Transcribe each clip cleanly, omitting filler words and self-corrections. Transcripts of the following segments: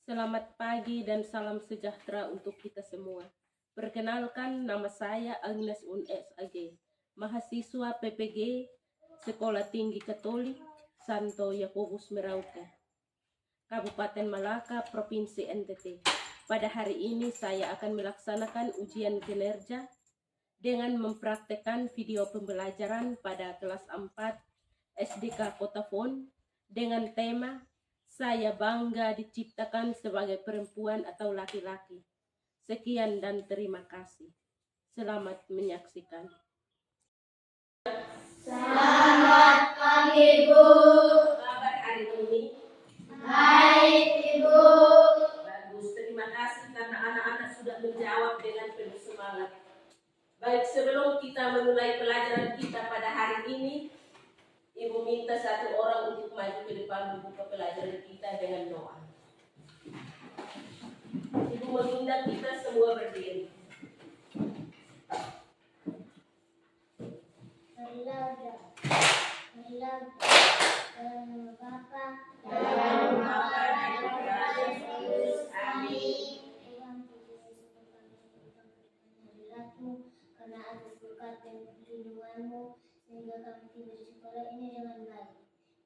Selamat pagi dan salam sejahtera untuk kita semua. Perkenalkan, nama saya Agnes Unes AG, mahasiswa PPG Sekolah Tinggi Katolik Santo Yakobus Merauke, Kabupaten Malaka, Provinsi NTT. Pada hari ini saya akan melaksanakan ujian kinerja dengan mempraktekkan video pembelajaran pada kelas 4 SDK Kota Fon dengan tema "Saya bangga diciptakan sebagai perempuan atau laki-laki". Sekian dan terima kasih. Selamat menyaksikan. Selamat pagi, Bu. Kabar hari ini? Baik, Ibu. Bagus, terima kasih karena anak-anak sudah menjawab dengan penuh semangat. Baik, sebelum kita memulai pelajaran kita pada hari ini, Ibu minta satu orang untuk maju ke depan membuka pelajaran kita dengan doa. Ibu meminta kita semua berdiri. Karena atas berkat dan perlindunganmu sehingga kami tiba di sekolah ini dengan baik.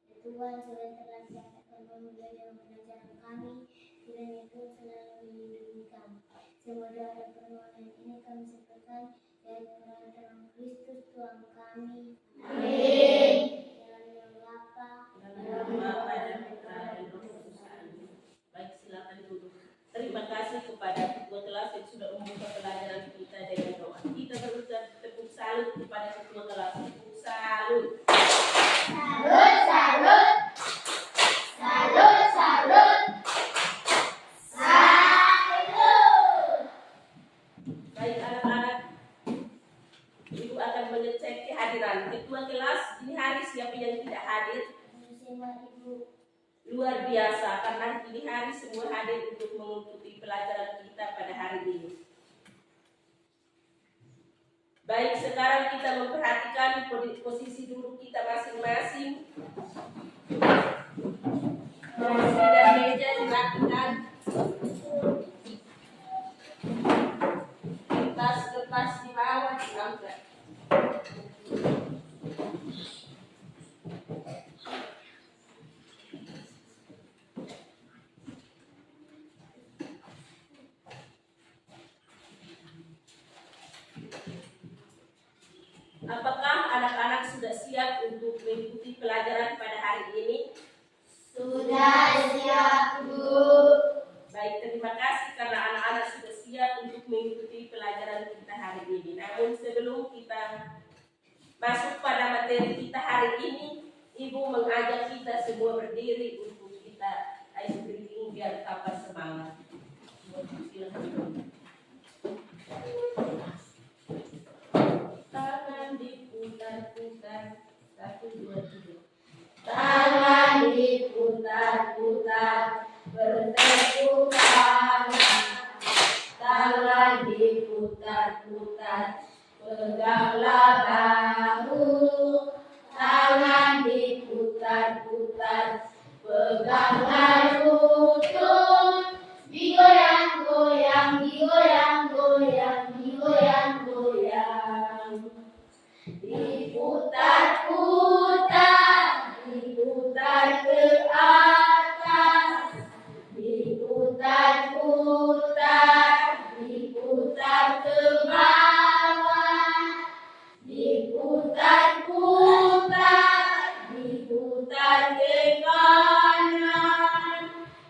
Ya Tuhan, selain telah siapkan memulai dengan pelajaran kami, kiranya Tuhan selalu melindungi kami. Semua doa dan permohonan ini kami sampaikan dari peran dalam Kristus Tuhan kami. Amin. Dalam Bapa, Dalam Bapa dan Putra dan Roh Kudus. Amin. Baik, silakan duduk. Terima kasih kepada ketua kelas yang sudah membuka pelajaran kita dengan doa. Kita berucap tepuk salut kepada ketua kelas. Tepuk salut. Salut, salut. Salut, salut. Salut. Baik anak-anak, Ibu akan mengecek kehadiran ketua kelas. Ini hari siapa yang tidak hadir? Bersama Ibu. Luar biasa, karena ini hari semua hadir untuk mengikuti pelajaran kita pada hari ini. Baik, sekarang kita memperhatikan posisi duduk kita masing-masing. Kursi dan meja dirapikan. Kertas di bawah diangkat. Apakah anak-anak sudah siap untuk mengikuti pelajaran pada hari ini? Sudah siap, Bu. Baik, terima kasih karena anak-anak sudah siap untuk mengikuti pelajaran kita hari ini. Namun sebelum kita masuk pada materi kita hari ini, Ibu mengajak kita semua berdiri untuk kita ice breathing biar tambah semangat. Tangan diputar-putar, 1, 2, 3. Tangan diputar-putar, bertepuk tangan. Tangan diputar-putar, peganglah bahu. Tangan diputar-putar, peganglah lutut. Digoyang-goyang, digoyang-goyang, digoyang-goyang. Diputar-putar, diputar ke atas. Diputar-putar, diputar ke bawah. Diputar-putar, diputar ke kanan.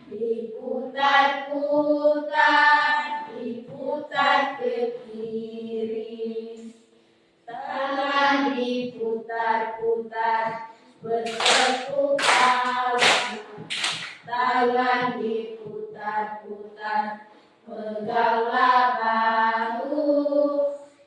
Diputar-putar, diputar ke kiri. Tangan diputar-putar, bertepuk tangan. Tangan diputar-putar, peganglah bahu.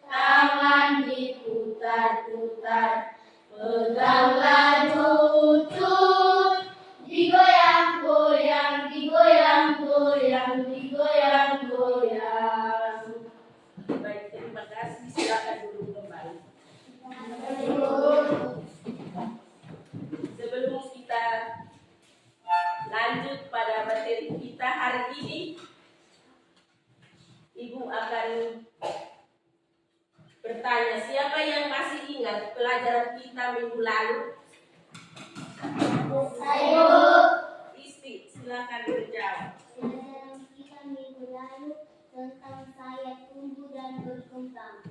Tangan diputar-putar, peganglah lutut. Digoyang-goyang, digoyang-goyang, digoyang-goyang. Baik, terima kasih. Silakan duduk kembali. Sebelum kita lanjut pada kepada materi kita hari ini. Ibu akan bertanya, siapa yang masih ingat pelajaran kita minggu lalu? Saya. Isti, silakan menjawab. Pelajaran kita minggu lalu tentang saya tumbuh dan berkembang.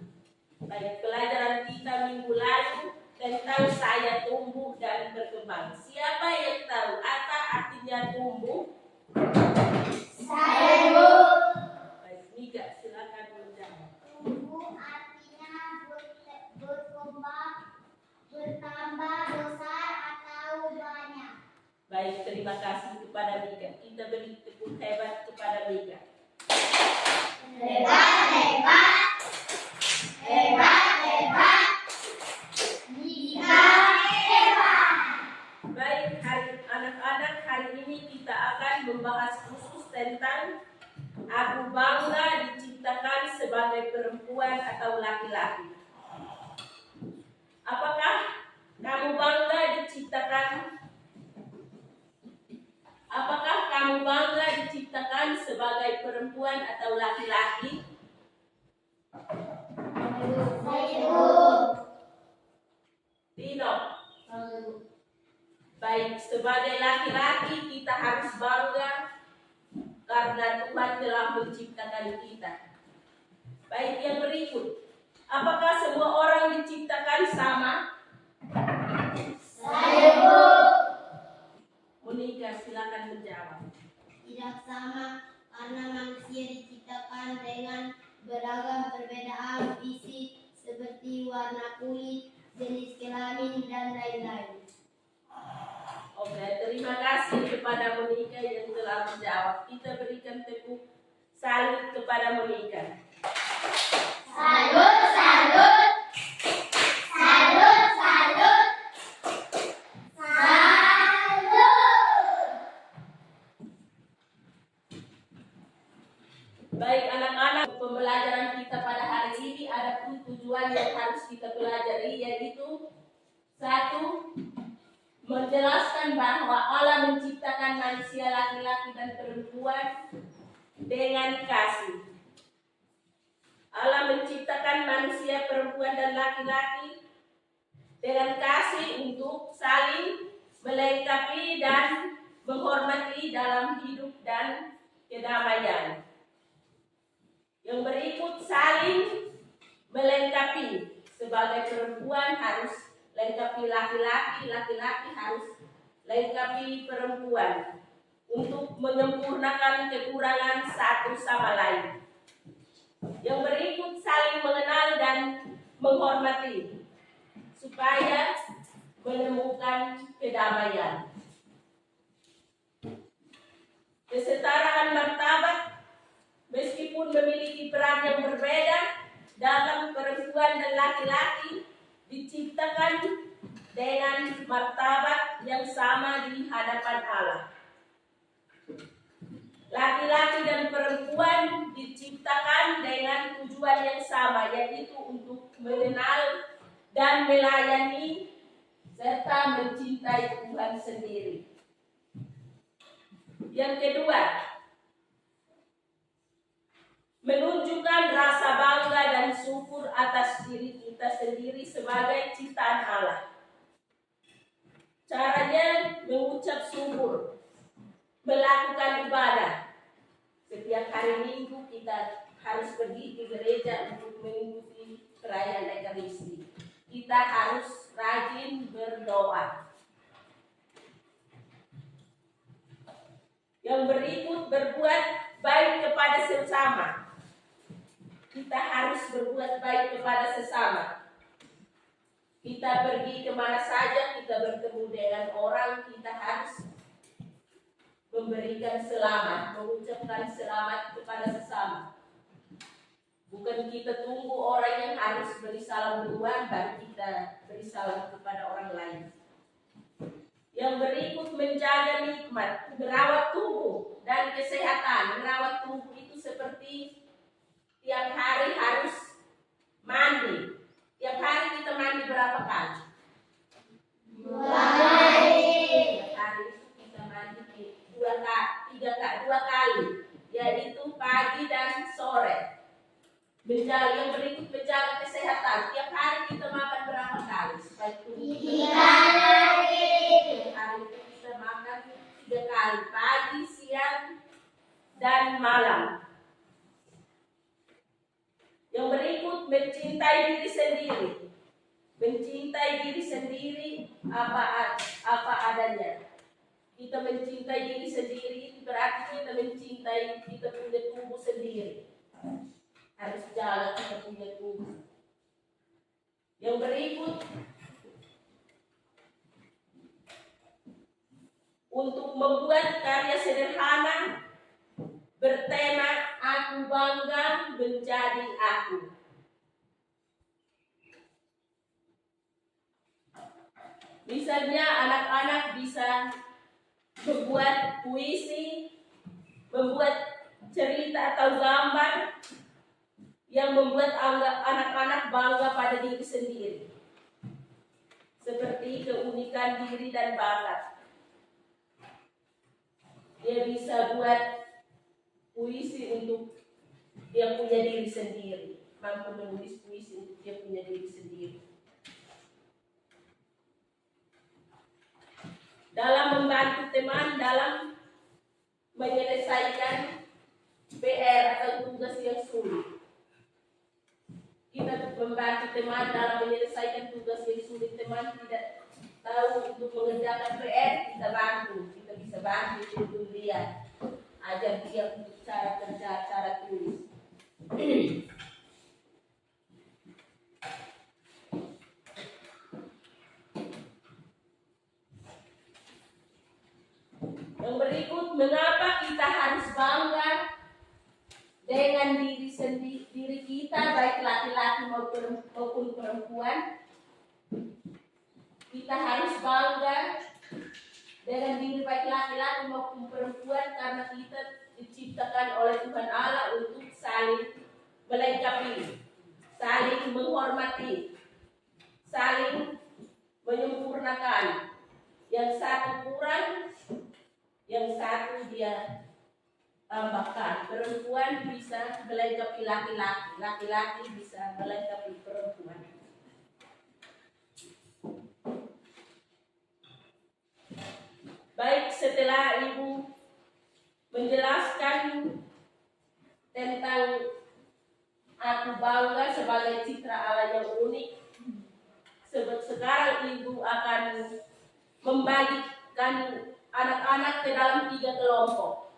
Baik, pelajaran kita minggu lalu tentang saya tumbuh dan berkembang. Siapa yang tahu apa artinya tumbuh? Saya, Bu. Baik, Mika, silakan menjawab. Tumbuh artinya berkembang, bertambah besar atau banyak. Baik, terima kasih kepada Mika. Kita beri tepuk hebat kepada Mika. Hebat, hebat. Hebat, hebat. Mika hebat. Baik, anak-anak, hari ini kita akan membahas khusus tentang aku bangga diciptakan sebagai perempuan atau laki-laki. Apakah kamu bangga diciptakan? Apakah kamu bangga diciptakan sebagai perempuan atau laki-laki? Saya, Bu. Tino. Baik, sebagai laki-laki kita harus bangga karena Tuhan telah menciptakan kita. Baik, yang berikut. Apakah semua orang diciptakan sama? Saya, Bu. Monika, silakan menjawab. Tidak sama karena manusia diciptakan dengan beragam perbedaan fisik seperti warna kulit, jenis kelamin, dan lain-lain. Oke, terima kasih kepada Monika yang telah menjawab. Kita berikan tepuk salut kepada Monika. Salut, salut. Salut, salut. Salut. Baik anak-anak, pembelajaran kita pada hari ini ada tujuan yang harus kita pelajari, yaitu satu, menjelaskan bahwa Allah menciptakan manusia laki-laki dan perempuan dengan kasih. Allah menciptakan manusia perempuan dan laki-laki dengan kasih untuk saling melengkapi dan menghormati dalam hidup dan kedamaian. Yang berikut, saling melengkapi. Sebagai perempuan harus lengkapi laki-laki, laki-laki harus lengkapi perempuan untuk menyempurnakan kekurangan satu sama lain. Yang berikut, saling mengenal dan menghormati supaya menemukan kedamaian. Kesetaraan martabat meskipun memiliki peran yang berbeda dalam perempuan dan laki-laki diciptakan dengan martabat yang sama di hadapan Allah. Laki-laki dan perempuan diciptakan dengan tujuan yang sama, yaitu untuk mengenal dan melayani serta mencintai Tuhan sendiri. Yang kedua, menunjukkan rasa bangga dan syukur atas diri kita sendiri sebagai ciptaan Allah. Caranya mengucap syukur, melakukan ibadah. Setiap hari Minggu kita harus pergi ke gereja untuk mengikuti perayaan Ekaristi. Kita harus rajin berdoa. Yang berikut, berbuat baik kepada sesama. Kita harus berbuat baik kepada sesama. Kita pergi kemana saja, kita bertemu dengan orang, kita harus memberikan selamat, mengucapkan selamat kepada sesama. Bukan kita tunggu orang yang harus beri salam duluan, baru kita beri salam kepada orang lain. Yang berikut, menjaga nikmat, merawat tubuh dan kesehatan. Merawat tubuh itu seperti tiap hari harus mandi. Tiap hari kita mandi berapa kali? 2 kali. Tiap hari itu kita mandi 2 kali. dua kali, yaitu pagi dan sore. Yang berikut menjaga kesehatan. Tiap hari kita makan berapa kali? Supaya hari itu kita makan 3 kali, pagi, siang, dan malam. Yang berikut mencintai diri sendiri. Mencintai diri sendiri apa adanya. Kita mencintai diri sendiri berarti kita mencintai kita punya tubuh sendiri. Harus jaga kita punya tubuh. Yang berikut untuk membuat karya sederhana bertema aku bangga menjadi aku. Misalnya anak-anak bisa membuat puisi, membuat cerita atau gambar yang membuat anak-anak bangga pada diri sendiri. Seperti keunikan diri dan bakat. Dia bisa buat puisi untuk dia punya diri sendiri, mampu menulis puisi untuk dia punya diri sendiri. Dalam membantu teman dalam menyelesaikan PR atau tugas yang sulit. Kita membantu teman dalam menyelesaikan tugas yang sulit. Teman tidak tahu untuk mengerjakan PR, kita bantu. Kita bisa bantu untuk dia, ajar dia untuk cara kerja, cara tulis. Yang berikut, mengapa kita harus bangga dengan diri kita, baik laki-laki maupun perempuan. Kita harus bangga dengan diri baik laki-laki maupun perempuan karena kita diciptakan oleh Tuhan Allah untuk saling melengkapi, saling menghormati, saling menyempurnakan. Yang satu kurang, yang satu dia tambahkan. Perempuan bisa melengkapi laki-laki, laki-laki bisa melengkapi perempuan. Baik, setelah Ibu menjelaskan tentang aku bangga sebagai citra Allah yang unik, sekarang Ibu akan membagikan anak-anak ke dalam 3 kelompok.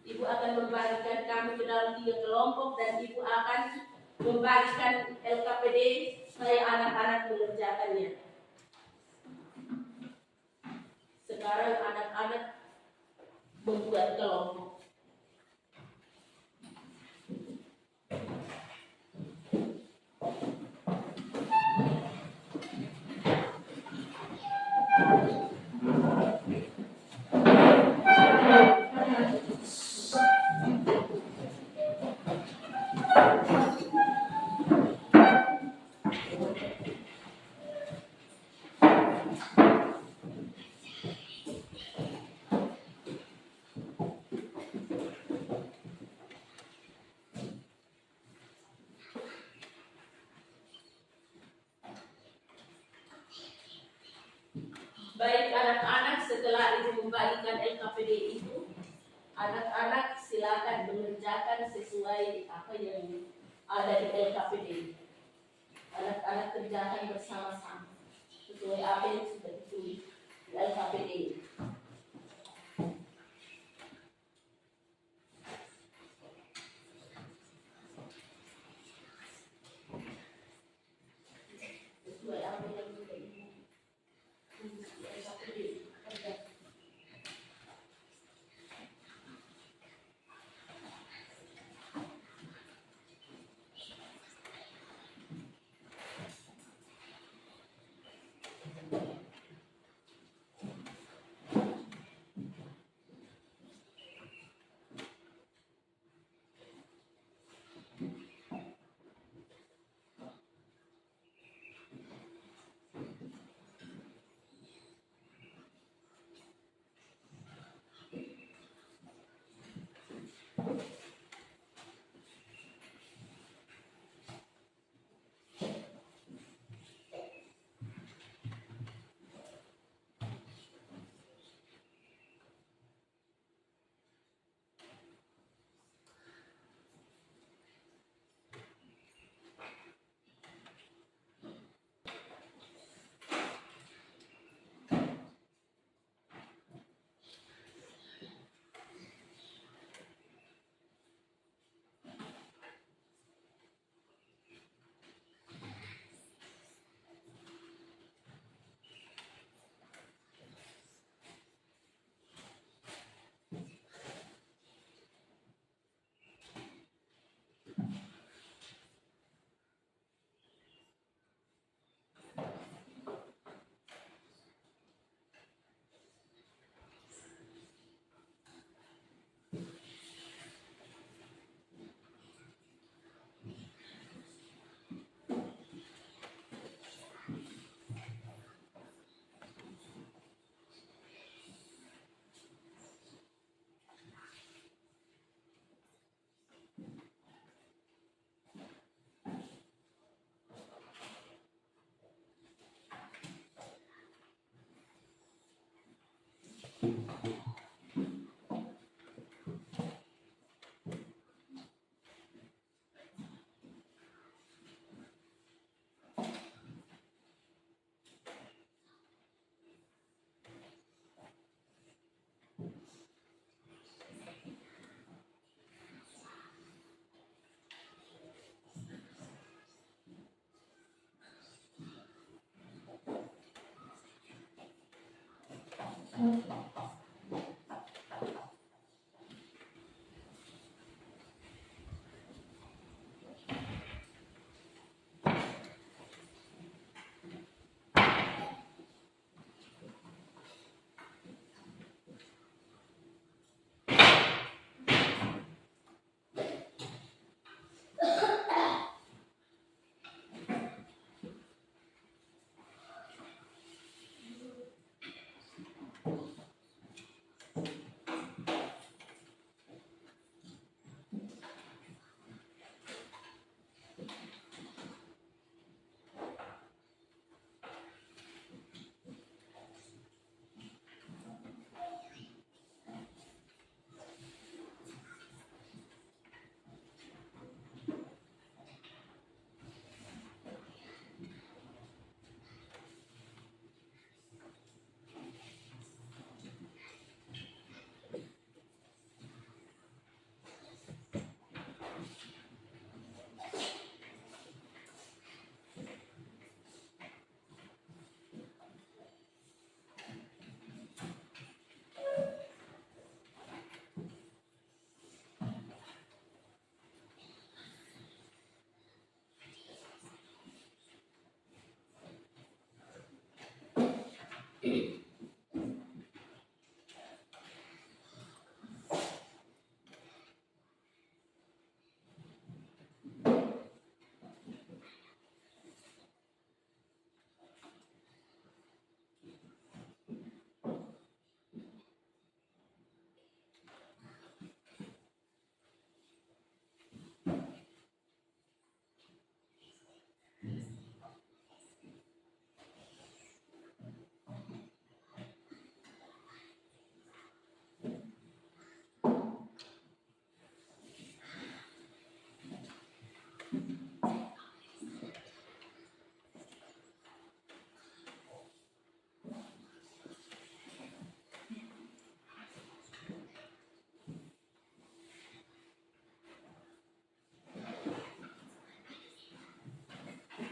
Ibu akan membagikan kami ke dalam 3 kelompok dan Ibu akan membagikan LKPD supaya anak-anak mengerjakannya. Sekarang anak-anak membuat kelompok. Baik anak-anak, setelah Ibu membagikan LKPD itu, anak-anak silakan mengerjakan sesuai apa yang ada di LKPD. Anak-anak kerjakan bersama-sama sesuai apa yang sudah ditulis di LKPD. Sesuai apa yang sudah ditulis di LKPD.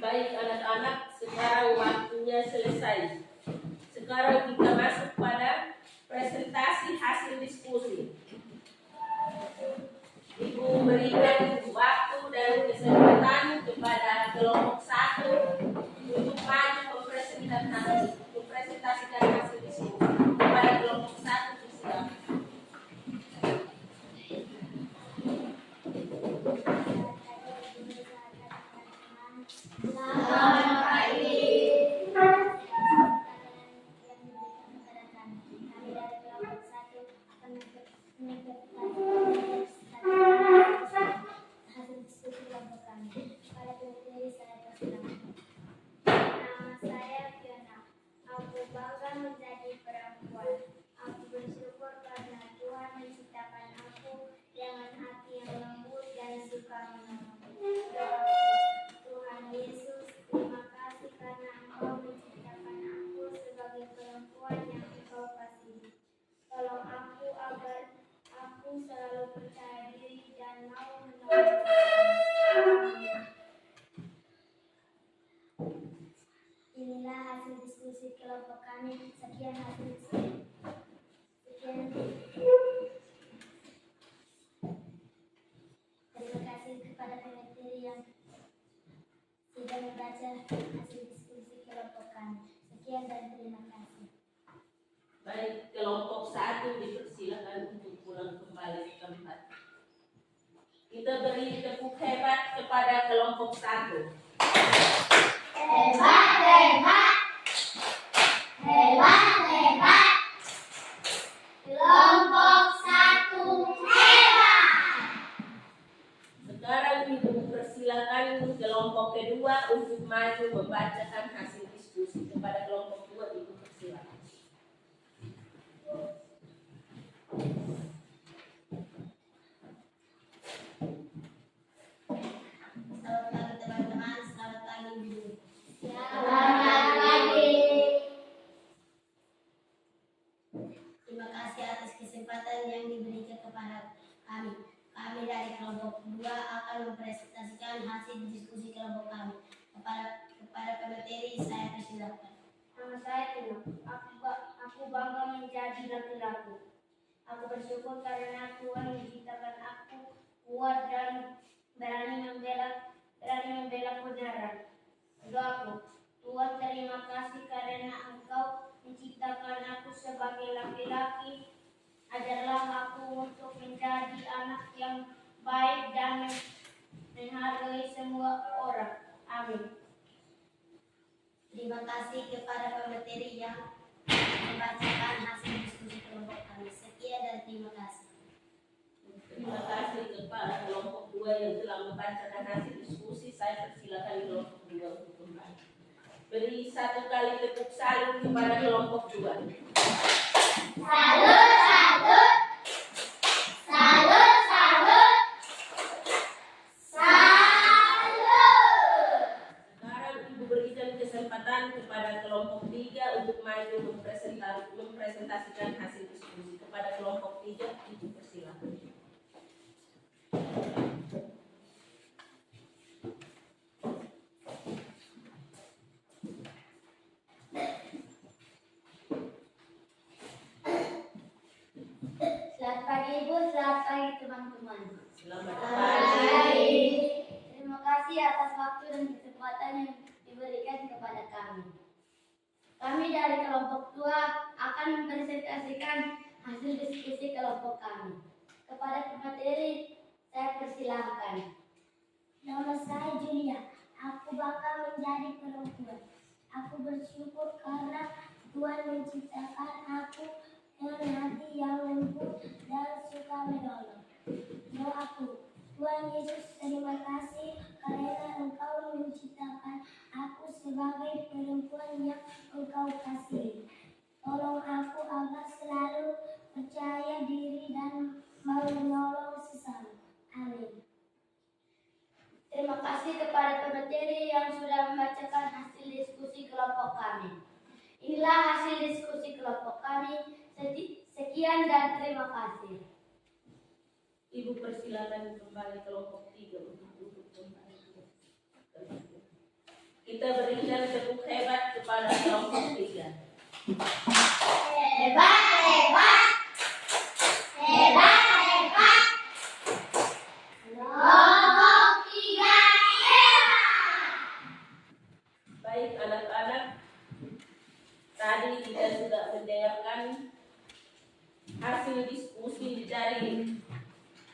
Baik anak-anak, sekarang waktunya selesai. Sekarang kita masuk pada presentasi hasil diskusi. Ibu berikan waktu dan kesempatan kepada kelompok 1 untuk maju mempresentasikan hasil diskusi. Kepada kelompok 1 bersilakan. Selamat pagi. Kami dari kelompok 1 akan hasil diskusi kelompok kami. Pada materi saya persilakan. Nama saya Fiona. Aku bangga menjadi perempuan. Aku bersyukur karena Tuhan menciptakan aku dengan hati yang lembut dan suka menolong. Doaku, Tuhan Yesus, terima kasih karena Engkau menciptakan aku sebagai perempuan yang Engkau kasihi. Tolong aku agar aku selalu percaya diri dan mau menolong. Amin. Inilah hasil diskusi kelompok kami. Sekian hasil diskusi. Terima kasih kepada pemateri yang sudah membaca hasil diskusi kelompok kami. Sekian dan terima kasih. Baik, kelompok 1 dipersilakan untuk pulang kembali ke tempat. Kita beri tepuk hebat kepada kelompok 1. Hebat, hebat. Hebat, hebat. Kelompok 1 hebat. Sekarang Ibu persilakan kelompok kedua untuk maju membacakan hasil diskusi. Kepada kelompok 2 Ibu persilakan. Selamat pagi teman-teman, selamat pagi Bu. Selamat pagi. Terima kasih atas kesempatan yang diberikan kepada kami. Kami dari kelompok 2 akan mempresentasikan hasil diskusi kelompok kami. Kepada pemateri saya persilakan. Nama saya Tino. Aku bangga menjadi menjadi laki-laki. Aku bersyukur karena Tuhan menciptakan aku kuat dan berani membela kebenaran. Doaku, Tuhan terima kasih karena Engkau menciptakan aku sebagai laki-laki. Ajarlah aku untuk menjadi anak yang baik dan menghargai semua orang. Amin. Terima kasih kepada pemateri yang membacakan hasil diskusi kelompok kami. Sekian dan terima kasih. Terima kasih kepada kelompok 2 yang telah membacakan hasil diskusi. Saya persilakan kelompok 2 untuk kembali. Beri satu kali tepuk salut kepada kelompok 2. Salut, salut. Salut, salut. Salut. Sekarang Ibu berikan kesempatan kepada kelompok 3 untuk maju mempresentasikan hasil diskusi. Kepada kelompok 3, Ibu persilakan. Selamat pagi Ibu, selamat pagi teman-teman. Selamat pagi. Terima kasih atas waktu dan kesempatan yang diberikan kepada kami. Kami dari kelompok 2 akan mempresentasikan hasil diskusi kelompok kami. Kepada pemateri, saya persilahkan. Nama saya Julia. Aku bakal menjadi perempuan. Aku bersyukur karena Tuhan menciptakan aku dengan hati yang lembut dan suka menolong. Doaku, Tuhan Yesus, terima kasih karena Engkau menciptakan aku sebagai perempuan yang Engkau kasihi. Tolong aku agar selalu percaya diri dan mau menolong sesama. Amin. Terima kasih kepada pemateri yang sudah membacakan hasil diskusi kelompok kami. Inilah hasil diskusi kelompok kami. Sekian dan terima kasih. Ibu persilakan kembali kelompok 3 untuk kembali. Kita berikan tepuk hebat kepada kelompok 3. Hebat, hebat. Hebat, hebat. Kelompok 3 hebat. Baik anak-anak, tadi kita sudah mendengarkan hasil diskusi dari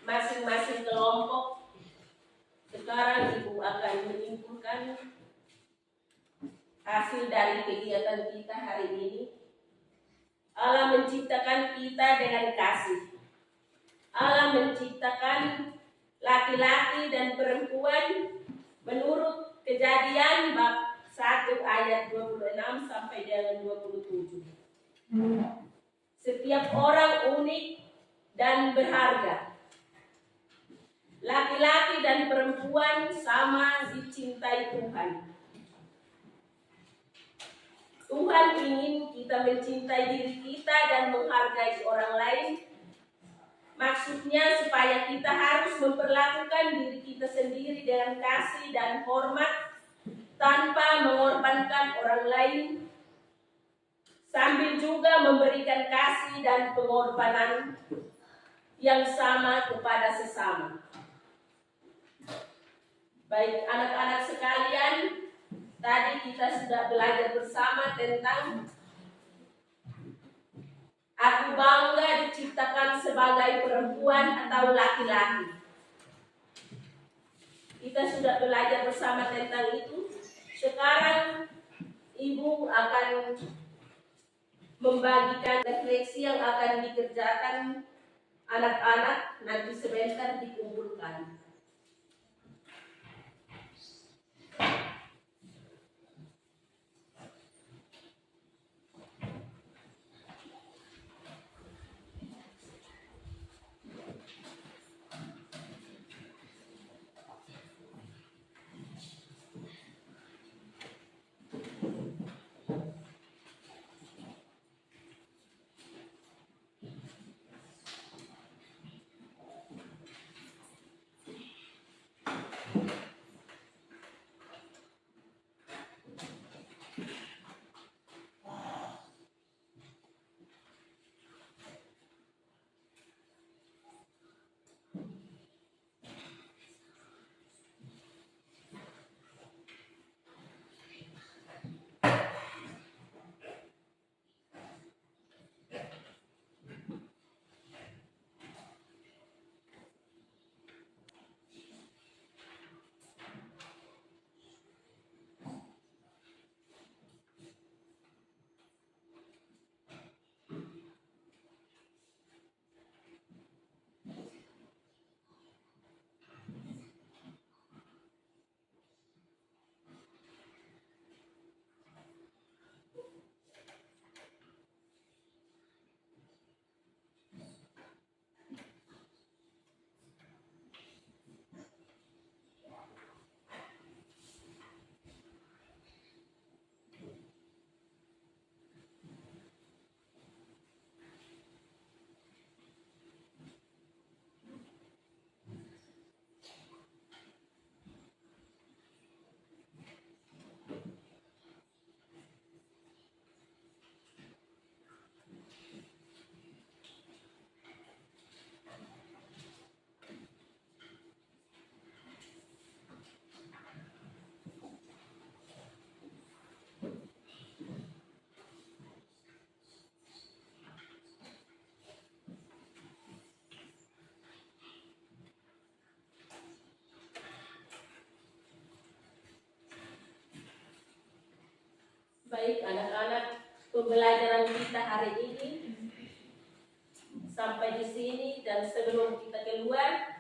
masing-masing kelompok. Sekarang Ibu akan menyimpulkan hasil dari kegiatan kita hari ini. Allah menciptakan kita dengan kasih. Allah menciptakan laki-laki dan perempuan menurut Kejadian bab 1 ayat 26 sampai dengan 27. Setiap orang unik dan berharga. Laki-laki dan perempuan sama dicintai Tuhan. Tuhan ingin kita mencintai diri kita dan menghargai orang lain. Maksudnya supaya kita harus memperlakukan diri kita sendiri dengan kasih dan hormat tanpa mengorbankan orang lain, sambil juga memberikan kasih dan pengorbanan yang sama kepada sesama. Baik anak-anak sekalian, tadi kita sudah belajar bersama tentang aku bangga diciptakan sebagai perempuan atau laki-laki. Kita sudah belajar bersama tentang itu. Sekarang Ibu akan membagikan refleksi yang akan dikerjakan anak-anak, nanti sebentar dikumpulkan. Baik anak-anak, pembelajaran kita hari ini sampai di sini, dan sebelum kita keluar,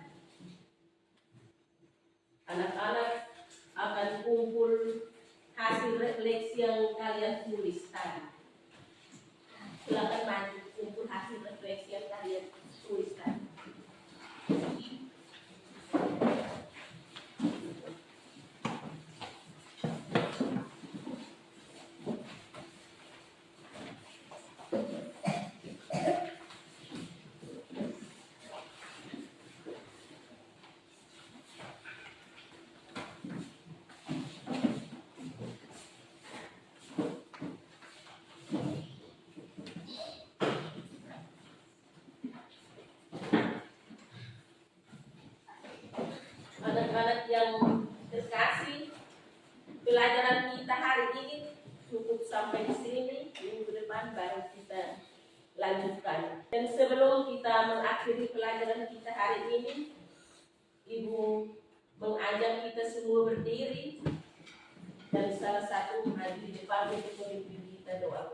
anak-anak akan kumpul hasil refleksi yang kalian tulis tadi. Silakan maju kumpul hasil refleksi yang kalian tulis tadi. Anak-anak yang terkasih, pelajaran kita hari ini cukup sampai di sini. Minggu depan baru kita lanjutkan. Dan sebelum kita mengakhiri pelajaran kita hari ini, Ibu mengajak kita semua berdiri dan salah satu maju di depan untuk memimpin kita doa.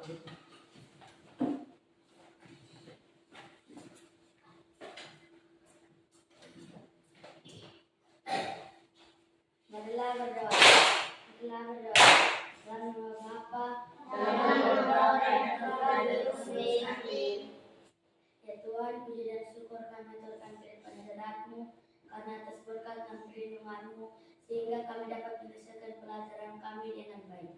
Marilah berdoa. Marilah berdoa. Dalam nama Bapa, dalam nama Roh dan Roh Kudus. Amin. Ya Tuhan, puji dan syukur kami aturkan kepada hadirat-Mu karena atas berkat dan perlindungan-Mu sehingga kami dapat menyelesaikan pelajaran kami dengan baik.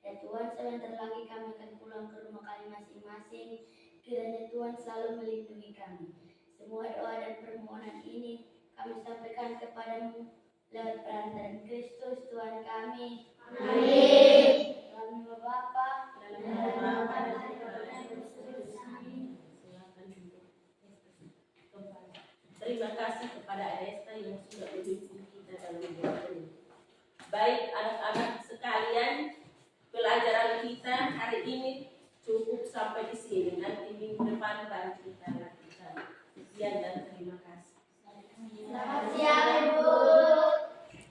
Ya Tuhan, sebentar lagi kami akan pulang ke rumah kami masing-masing. Kiranya Tuhan selalu melindungi kami. Semua doa dan permohonan ini kami sampaikan kepadamu lewat perantaraan Kristus Tuhan kami. Amin. Dalam nama Bapa, dalam nama Bapa dan Roh Kudus. Amin. Silakan duduk. Terima kasih kepada Adesta yang sudah memimpin kita dalam doa ini. Baik anak-anak sekalian, pelajaran kita hari ini cukup sampai di sini. Nanti minggu depan baru kita lanjutkan. Sekian dan terima kasih. Selamat